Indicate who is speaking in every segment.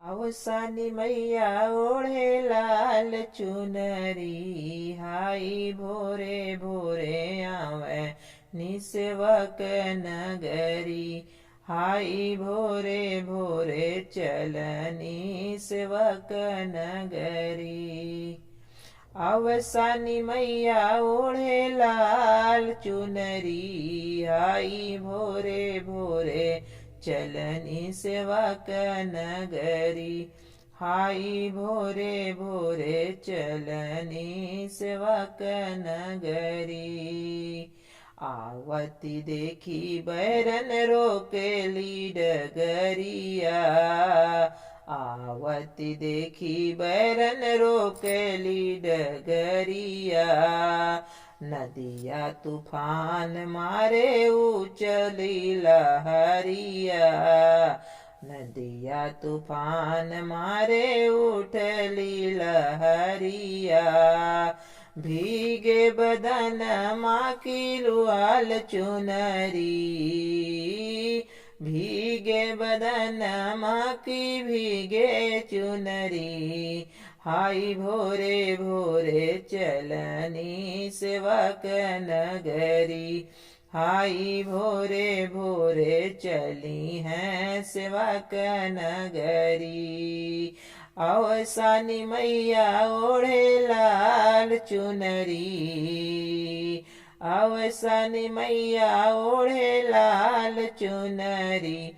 Speaker 1: अवसानी मैया ओढ़े लाल चुनरी, हाई भोरे भोरे आवे निसेवक नगरी। हाई भोरे भोरे चलनी सेवक नगरी। अवसानी मैया ओढ़े लाल चुनरी, हाई भोरे भोरे चलनी सेवक नगरी। हाई भोरे भोरे चलनी सेवक नगरी। आवती देखी बैरन रोकेली डगरिया, आवती देखी बैरन रोकेली डगरिया। नदिया तूफान मारे उचली लहरिया, नदिया तूफान मारे उठली लहरिया। भीगे बदन माँ की लुआल चुनरी, भीगे बदन माँ की भीगे चुनरी। हाई भोरे भोरे चलनी सेवक नगरी, हाई भोरे भोरे चली हैं सेवक नगरी। अवसानी मैया ओढ़े लाल चुनरी, अवसानी मैया ओढ़े लाल चुनरी।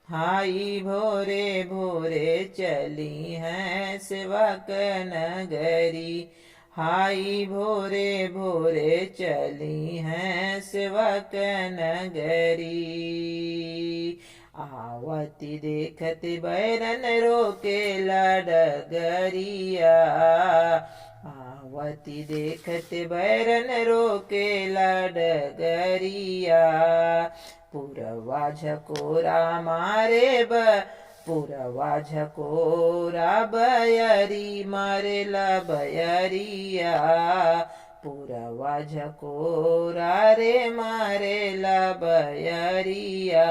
Speaker 1: हाई भोरे भोरे चली हैं सेवक नगरी, हाई भोरे भोरे चली हैं सेवक नगरी। आवती देखत बैरन रोकेला डगरिया, आवती देखत बैरन रोकेला डगरिया। पुरवा झकोरा मारे पुरवा झकोरा बयरी मारेला बयरिया। पुरवा झकोरा रे मारेला बयरिया।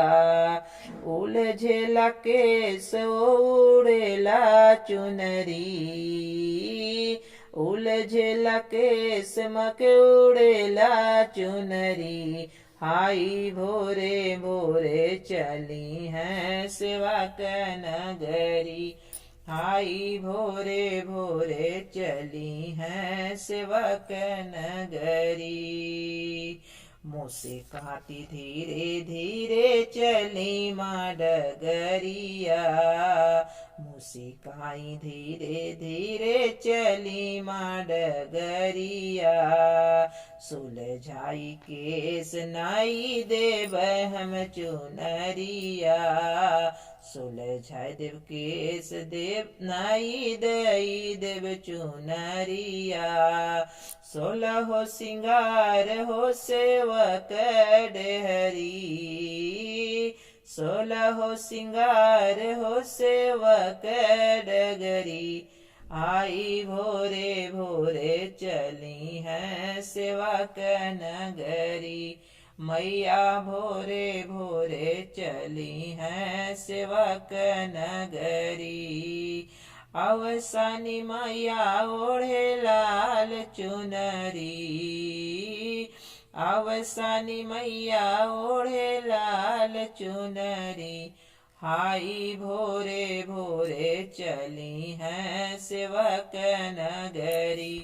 Speaker 1: उलझेला केस उड़ेला चुनरी, उलझेला केस मके उड़ेला चुनरी। हाई भोरे भोरे चली हैं सेवक नगरी, हाई भोरे भोरे चली हैं सेवक नगरी। मुझसे काटी धीरे धीरे चली माँ डगरिया, मुझसे धीरे धीरे चली माँ डगरिया। सुलझाई केस नाई देव हम चुनरिया, सुलझाई देव केस देव नाई दई देव चुनरिया। सोलहो सिंगार हो सेवक डेहरी, सोलहो सिंगार हो सेवक डगरी। आई भोरे भोरे चली हैं सेवक नगरी, मैया भोरे भोरे चली हैं सेवक नगरी। अवसानी मैया ओढ़े लाल चुनरी, अवसानी मैया ओढ़े लाल चुनरी। हाई भोरे भोरे चली हैं सेवक नगरी।